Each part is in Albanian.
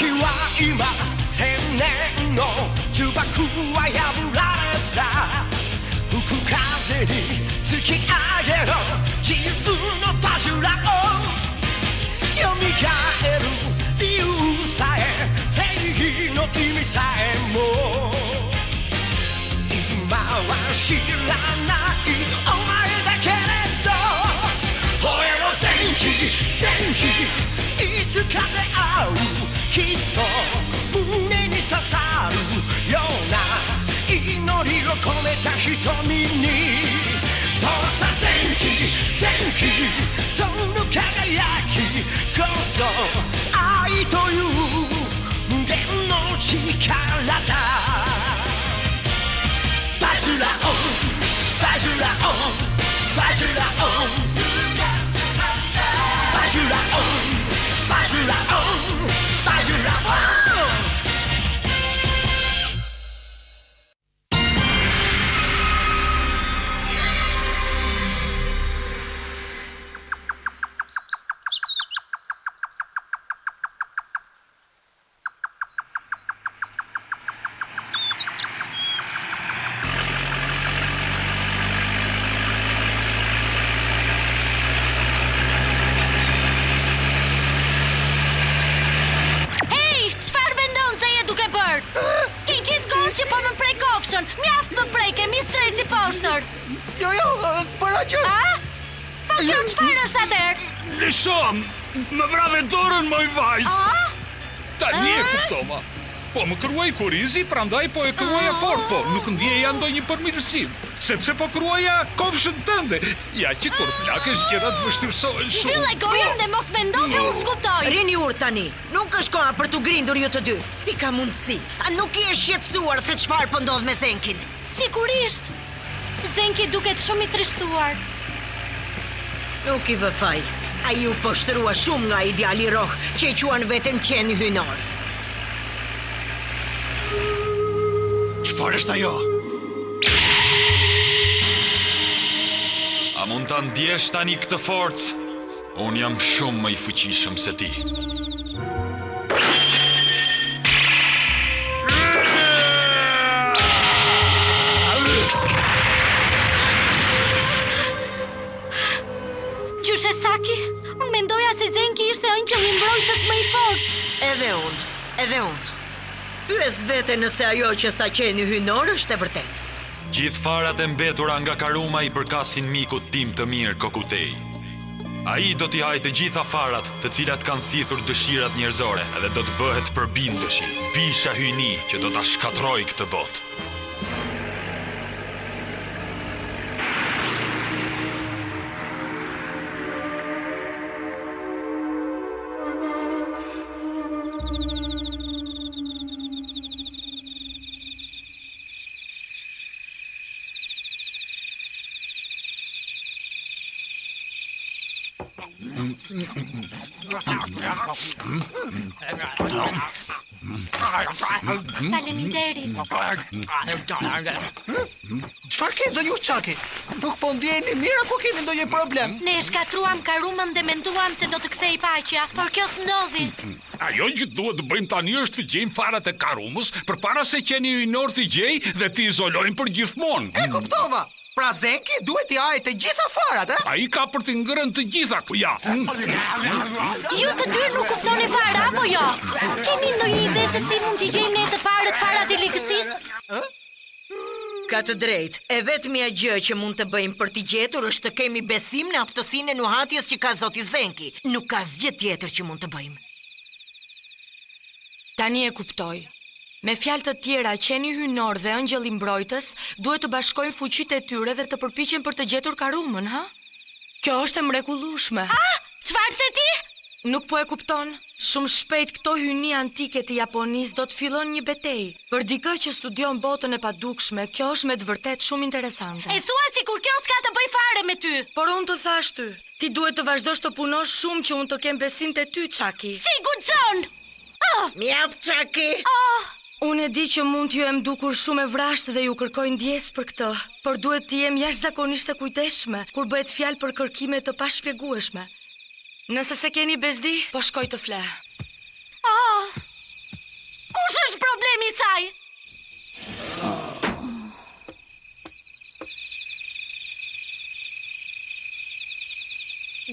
時は今千年の呪縛は破られた吹く風に突き上げろ自由のパジュラを蘇る理由さえ正義の意味さえも今は知らないお前だけれど吠えろ前期いつか出会うきっと胸に刺さるような祈りを込めた瞳にそうさ前期その輝きこそ愛という無限の力だバジュラオンバジュラオンバジュラオンバジュラオンバジュラオンバジュラオンMjaft më preke, mi streci poshtër. Jo, s'përa që... A? Po kjo çfarë është atër? Lëshom, më vrave dorën moj vajzë. A? Tani e kuptova. Po më kruaj kurizi, prandaj po e kruaja fort, po nuk ndjeja ndonjë përmirësim. Sepse po kruaja kofshën tënde. Ja që kur plakesh gjërat vështirësohen shumë. Fyllaj gojën dhe mos mendo se unë skuptoj. Rini ur tani, nuk është koha për t'u grindur ju të dy. Si ka mundësi? A nuk i e shqetësuar se çfarë po ndodh me Zenkin? Sigurisht. Zenki duket shumë i trishtuar. Nuk i vë faj. Ai u poshtërua shumë nga ideali roh që e quan veten qeni hynor. Çfarë është ajo? A mund ta ndjesh tani këtë forcë? Unë jam shumë më i fuqishëm se ti. Gjyshe Saki, unë mendoja se Zenki ishte ëngjëlli mbrojtës më i fortë. Edhe unë. Pyes vete nëse ajo që tha qeni hynor është e vërtet. Gjithë farat e mbetura nga Karuma i përkasin mikut tim të mirë Kokutej. Ai do t'i hajë të gjitha farat të cilat kanë thithur dëshirat njerëzore edhe do të bëhet përbindëshi, bisha hyni që do t'a shkatroj këtë botë. Faleminderit. Çfarë ke zonjush Çaki? Nuk po ndjeni mirë apo keni ndonjë problem? Ne shkatruam Karumën dhe menduam se do të kthej paqja, por kjo s'ndodhi. Ajo që duhet të bëjmë tani është të gjejmë farat e Karumës përpara se qeni hynor t'i gjej dhe t'i izolojmë për gjithmonë. E kuptova. Pra Zenki duhet t'i hajë të gjitha farat, e? Ai ka për t'i ngrënë të gjitha, ja. Ju të dy nuk kuptoni para apo jo? Keni ndonjë ide se si mund t'i gjejmë ne të parët farat e ligësisë? Ka të drejtë. E vetmja gjë që mund të bëjmë për t'i gjetur është të kemi besim në aftësinë e nuhatjes që ka zoti Zenki. Nuk ka asgjë tjetër që mund të bëjmë. Tani e kuptoj. Me fjalë të tjera, qeni hynor dhe ëngjëlli mbrojtës duhet të bashkojnë fuqitë e tyre dhe të përpiqen për të gjetur Karumën, ha? Kjo është e mrekullueshme. Çfarë the ti? Nuk po e kupton? Shumë shpejt këto hyjni antike të Japonisë do të fillon një betejë. Për dikë që studion botën e padukshme, kjo është me të vërtet shumë interesante. E thua sikur kjo s'ka të bëj fare me ty. Por unë të thash ty, ti duhet të vazhdosh të punosh shumë që unë të kem besim te ty, Çaki. Si guxon? Mjaft, Çaki. Unë e di që mund t'ju em dukur shumë e vrashtë dhe ju kërkoj ndjesë për këtë, por duhet të jem jashtëzakonisht e kujdesshme kur bëhet fjalë për kërkime të pashpjegueshme. Nëse se keni bezdi, po shkoj të fle. Kush është problemi i saj?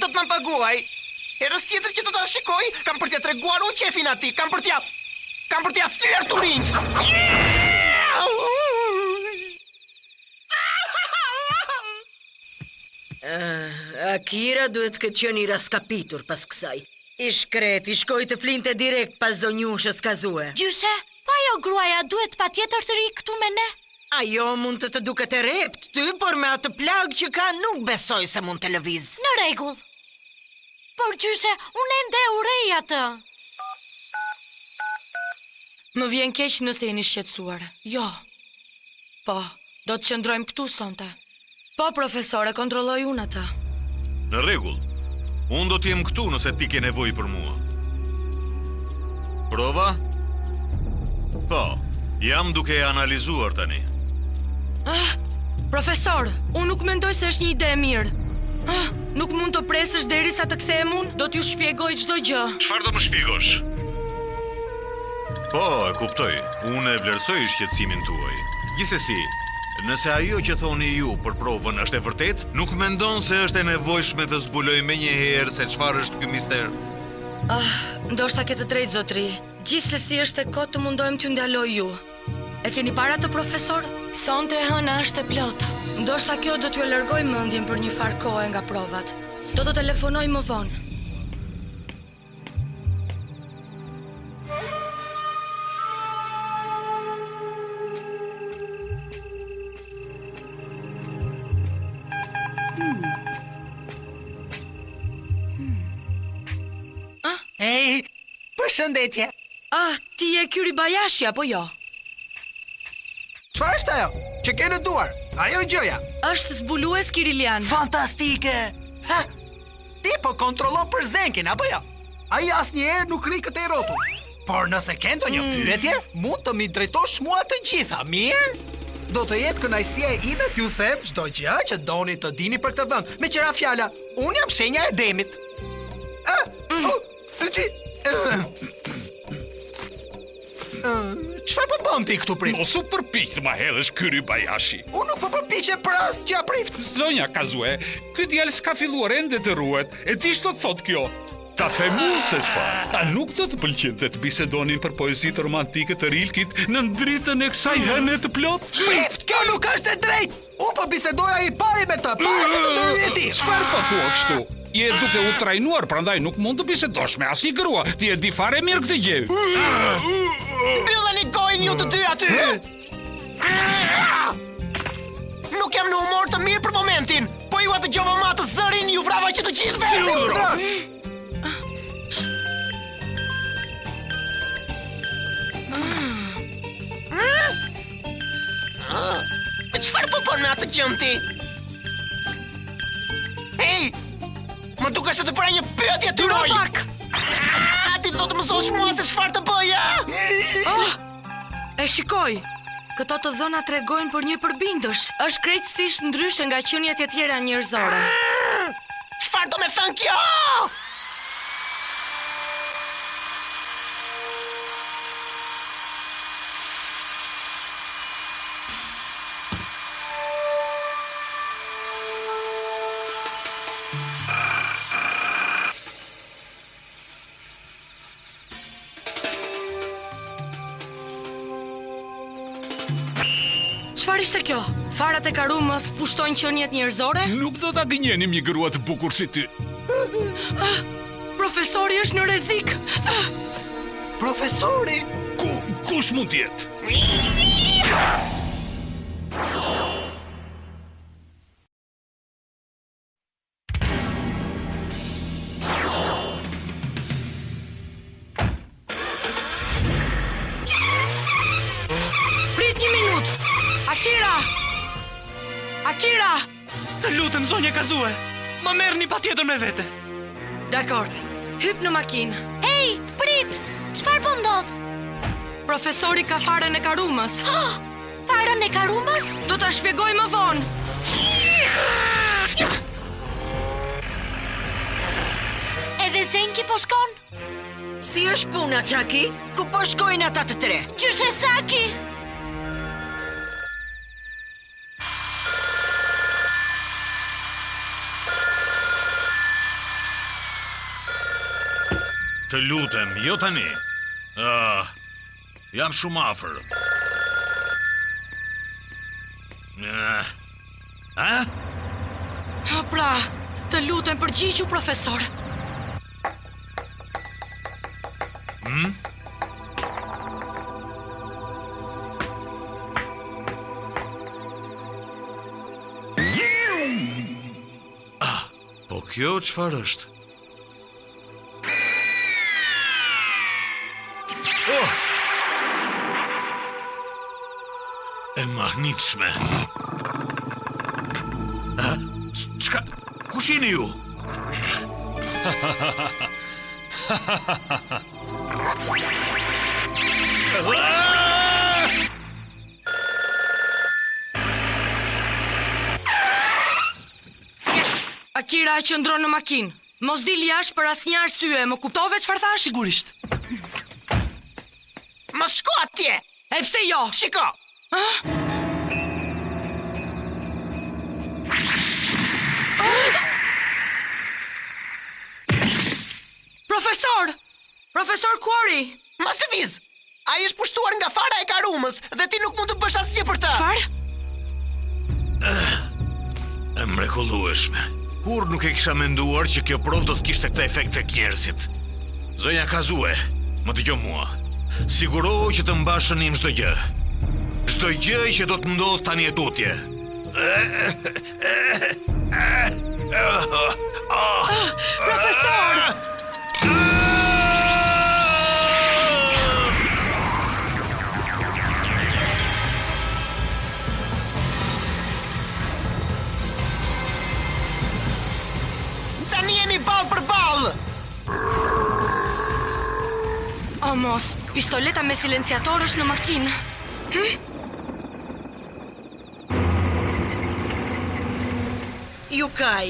Do të më paguaj. Herës tjetër që do ta shikoj, kam për t'ia treguar unë qefin atij, kam për t'ia thyer turinj. Akira duhet këtë qenë i raskapitur pas kësaj. I shkret, i shkoj të flinte direkt pas zonjushës kazue. Gjyshe, pa jo gruaja duhet patjetër të ri këtu me ne? Ajo mund të duket e rept ty, por me atë plag që ka nuk besoj se mund të lëviz. Në rregull. Por gjyshe, unë ende urej atë. Më vjen keq nëse jeni shqetësuar. Jo. Po, do të qëndrojmë këtu sonte. Po, profesore, kontrolloj unë atë. Në rregull. Unë do t'jem këtu nëse ti ke nevojë për mua. Prova? Po, jam duke e analizuar tani. Profesor, unë nuk mendoj se është një ide e mirë. Nuk mund të presësh derisa të kthehem unë? Do t'ju shpjegoj çdo gjë. Çfarë do më shpjegosh? Po, e kuptoj. Unë e vlerësoj shqetësimin tuaj. Gjithsesi, nëse ajo që thoni ju për provën është e vërtet, nuk mendon se është e nevojshme të zbuloj menjëherë se çfarë është ky mister? Ndoshta ke të drejtë, zotri. Gjithsesi është e kohë të mundohem t'ju ndaloj ju. E keni para të profesor? Sonte hëna është e plotë. Ndoshta kjo do t'ju largoj mendjen për një farë kohe nga provat. Do të telefonoj më vonë. Hey, përshëndetje. Ti je Kyri Bajashi apo jo? Çfarë është ajo? Që ke në duar? Ajo gjëja? Është zbulues Kirilian. Fantastike. Ha, ti po kontrollon për Zenkin apo jo? Ai asnjëherë nuk rri këtë rrotull. Por nëse ke ndonjë pyetje, mund të mi drejtosh mua të gjitha, mirë? Do të jetë kënaqësia ime t'ju them çdo gjë që doni të dini për këtë vend. Me qira fjala, unë jam shenja e demit. Çfarë po bën ti këtu prit? Mos u përpiq të ma hedhësh Kyri Bajashi. Unë nuk po përpiqem për asgjë prift. Zonja Kazue, ky djalë s'ka filluar ende të ruhet. E di ç'do të thotë kjo? Ta them unë se çfarë. A nuk do të pëlqente të bisedonin për poezitë romantike të Rilkit në dritën e kësaj hëne të plot? Prift, kjo nuk është e drejtë. Unë po bisedoja i pari me të, para se të ndryhej ti. Çfarë po thua kështu? Je duke u trajnuar, prandaj nuk mund të bisedosh me asnjë grua. Ti e di fare mirë këtë gjë. Mbylleni gojën ju të dy aty. Nuk jam në humor të mirë për momentin. Po ju atë gjova ma të zërin, ju vrava që të gjithë vetë. Çfarë po bën me atë gjëm ti? Hey! Më duke se të bëra një pyetje ty roj! Ti do të mësosh mua se çfarë të bëja? E shikoj. Këto të dhëna tregojnë për një përbindësh. Është krejtësisht ndryshe nga qeniet e tjera njerëzore. Çfarë do me thënë kjo? Çfarë ishte kjo? Farat e karumës pushtojnë qeniet njerëzore? Nuk do ta gënjenim një grua të bukur si ty. Profesori është në rrezik. Profesori? Kush mund të jetë? Akira! Të lutem, zonja Kazue, më merrni patjetër me vete. Dakord, hyp në makinë. Hey, prit! Çfarë po ndodh? Profesori ka farën e karumës. Farën e karumës? Do ta shpjegoj më vonë. Edhe Zenki po shkon? Si është puna, Çaki? Ku po shkojnë ata të tre? Qyshe Saki? Të lutem, jo tani. Jam shumë afër. Pra, të lutem përgjigju, profesor. Po kjo çfarë është? E mahnitshme. Çka? Kush jeni ju? Akira qëndron në makinë. Mos dil jashtë për asnjë arsye, më kuptove çfarë thash? Sigurisht. Mos shko atje! E pse jo? Shiko! Profesor! Profesor Quarry! Mos të viz! Ai është pushtuar nga fara e Karumës dhe ti nuk mund të bësh asgjë për të. Çfarë? E mrekullueshme. Kur nuk e kisha menduar që kjo provë do të kishte këtë efekt tek njerëzit. Zonja Kazue, më dëgjoj mua. Sigurohu që të mbash shënim çdo gjë. Çdo gjë që do të ndodh tani e tutje. Profesor! Tani jemi ball për ball! O mos, pistoleta me silenciator është në makinë. Yukaj,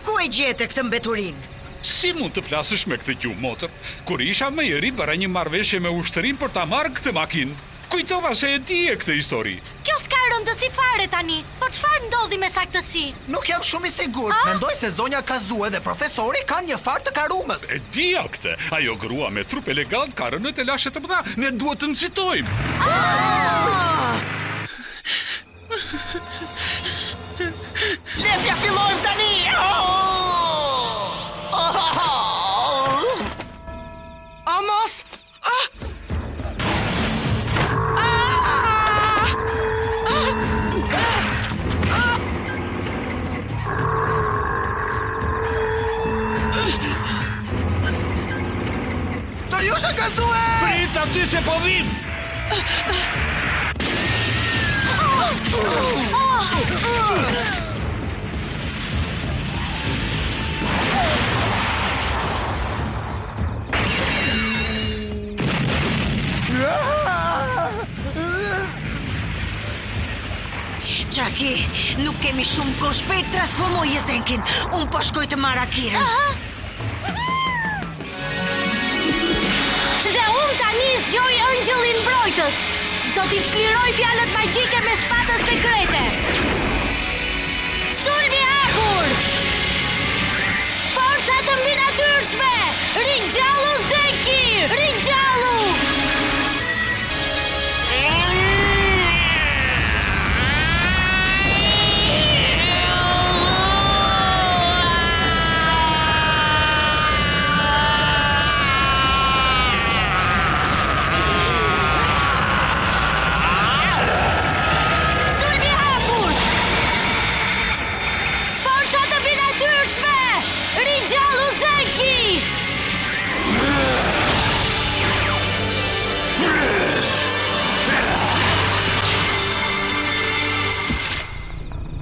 ku e gjete këtë mbeturin? Si mund të flasësh me këtë gjumë, motër? Kur isha më i ri bëra një marrëveshje me ushtërinë për ta marrë këtë makinë. Kujtova se e di e këtë histori. Kjo s'ka rëndësi fare tani. Po çfarë ndodhi me saktësi? Nuk jam shumë i sigurt. Mendoj se zonja Kazue dhe profesori kanë një far të Karumës. E dija këtë. Ajo grua me trup elegant ka rënë të lashe të mëdha. Ne duhet të nxitojmë. Le t'ja fillojmë tani! O mos! Do ju shë Kazue! Prit aty se po vim! Çaki, nuk kemi shumë kohë, shpejt transformoj Zenkin. Unë po shkoj të marr Akirën. Dhe unë tani zgjoj ëngjëllin mbrojtës. Do t'i çliroj fjalët magjike me shpatën sekrete. Sulmi akur! Forca të mbinatyrshme! Ringjallu Zenki! Ringjallu!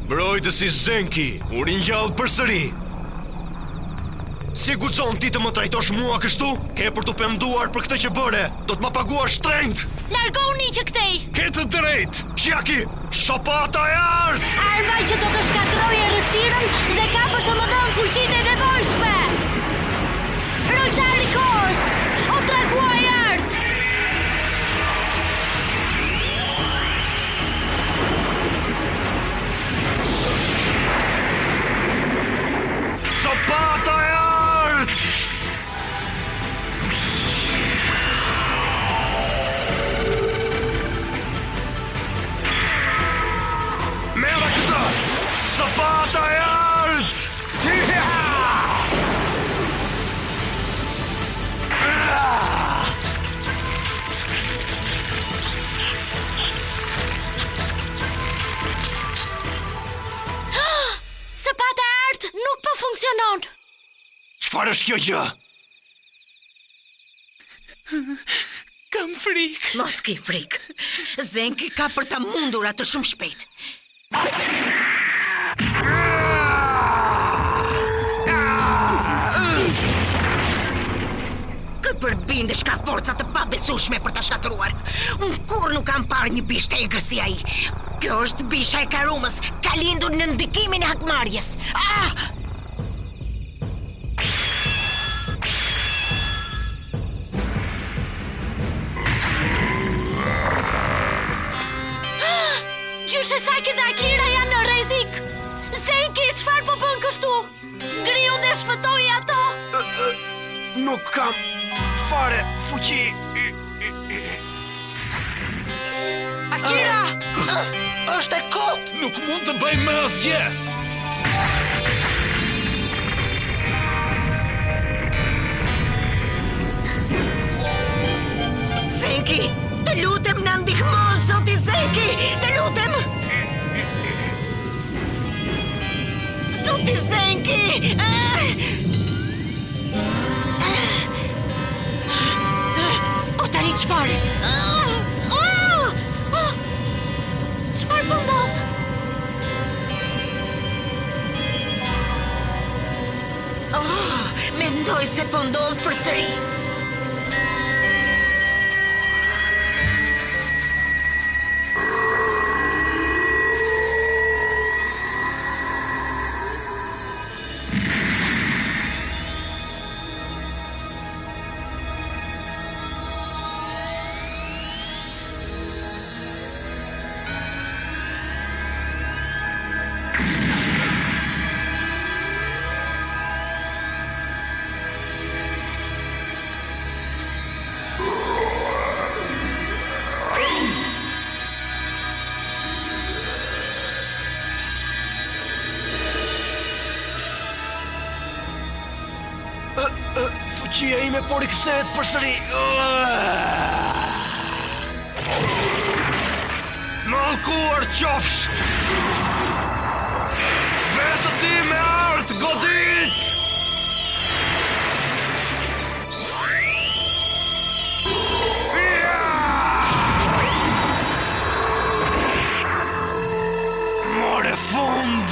Mbrojtësi Zenki, u ringjall përsëri. Si guxon ti të më trajtosh mua kështu? Ke për të penduar për këtë që bëre. Do të më paguash shtrenjtë. Largoni që këtej! Ke të drejtë! Çaki, shopata e art! Arma që do të shkatrojë errësirën dhe ka për të më dhënë fuqinë e nevojshme! Rojtari kohës! O dragu çfarë është kjo gjë? Kam frikë. Mos ki frikë. Zenki ka për ta mundur atë shumë shpejt. Kë përbindesh ka forca të pabesueshme për ta shatruar. Unë kur nuk kam parë një bish të egër si ai. Kjo është bisha e Karumës, ka lindur në ndikimin e hakmarrjes. Gjyshe Saki dhe Akira janë në rrezik. Zenki, çfarë po bën kështu? Ngriu dhe shpëtoi ato. Nuk kam fare fuqi. Akira! Është e kot! Nuk mund të bëjmë më asgjë. Zenki, të lutem na ndihmo, zoti Zenki, të lutem! Zoti Zenki! Po tani çfarë? Çfarë po ndodh? Mendoj se po ndodh përsëri. Fuqia ime po rikthehet përsëri. Mallkuar qofsh! Vetë ti me art godit! More fund!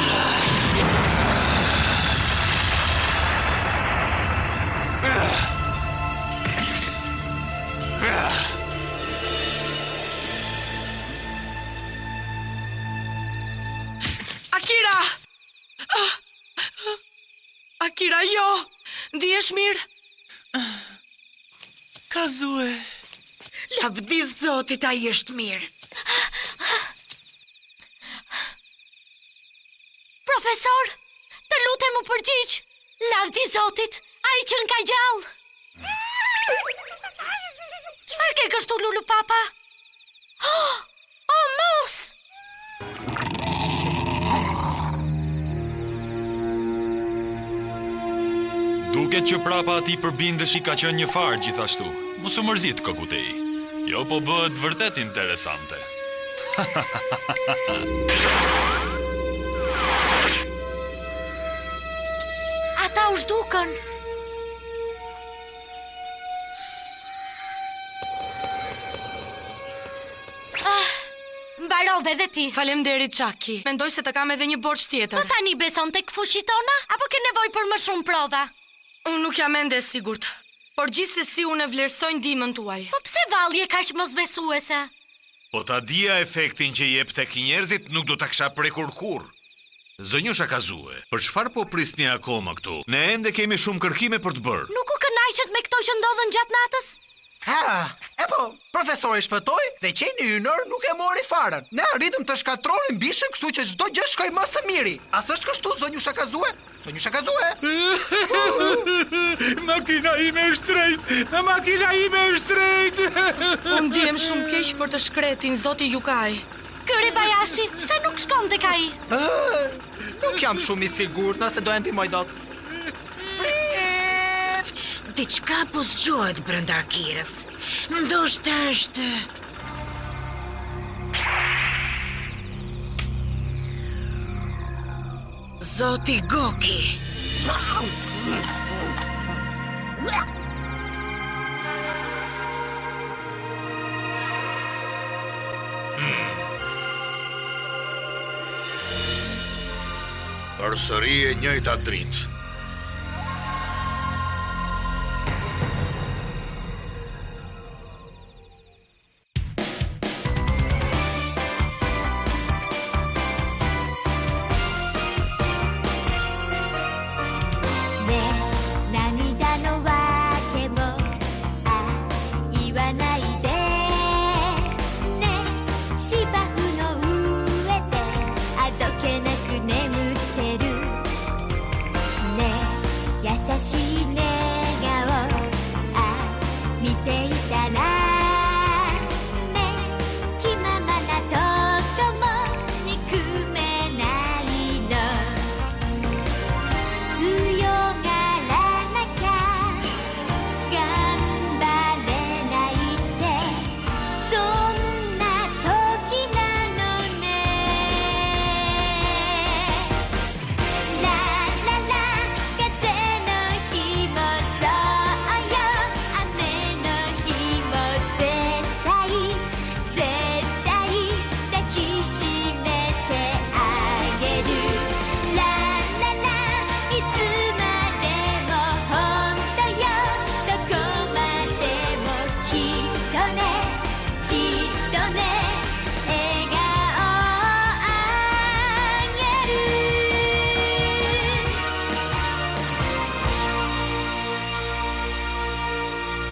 Akira! Akira, jo! Ndihesh mirë? Kazue. Lavdi zotit, ai është mirë. Profesor, të lutem u përgjigj. Lavdi Zotit, ai që në ka gjallë. Çfarë ke kështu, Lulu Papa? Oh, mos! Duket që prapa ati përbindeshi ka qenë një farë gjithashtu. Mos u mërzit, Kokutei. Jo, po bëhet vërtet interesante. Ata u zhdukën. Mbarove dhe ti. Faleminderit, Çaki. Mendoj se të kam edhe një borxh Po tjetër. tani beson tek fuqit tona? Apo ke nevojë për më shumë prova? Unë nuk jam ende e sigurt, por gjithsesi unë e vlerësoj ndihmën tuaj. Po pse vallje kaq mosbesuese? Po ta dija efektin që jep tek njerëzit nuk do ta kisha prekur kurr. Zonjusha Kazue, për çfarë po prisni akoma këtu? Ne ende kemi shumë kërkime për të bërë. Nuk u kënaqet me këto që ndodhen gjatë natës? E po, profesori shpëtoi dhe qeni hynor nuk e mori farën. Ne arritëm të shkatronim bishën, kështu që çdo gjë shkoi më së miri. A s'është kështu, zonjusha Kazue? Zonjusha Kazue? Makina ime është drejt! Makina ime është drejt! Unë ndihem shumë keq për të shkretin, zoti Yukai. Ky Bayashi, pse nuk shkon tek ai? Nuk jam shumë i sigurt nëse do e ndihmoj dot. Diçka po zgjohet brenda Akirës. Ndoshta është... Zoti Goki. Përsëri e njëjta dritë.きっとね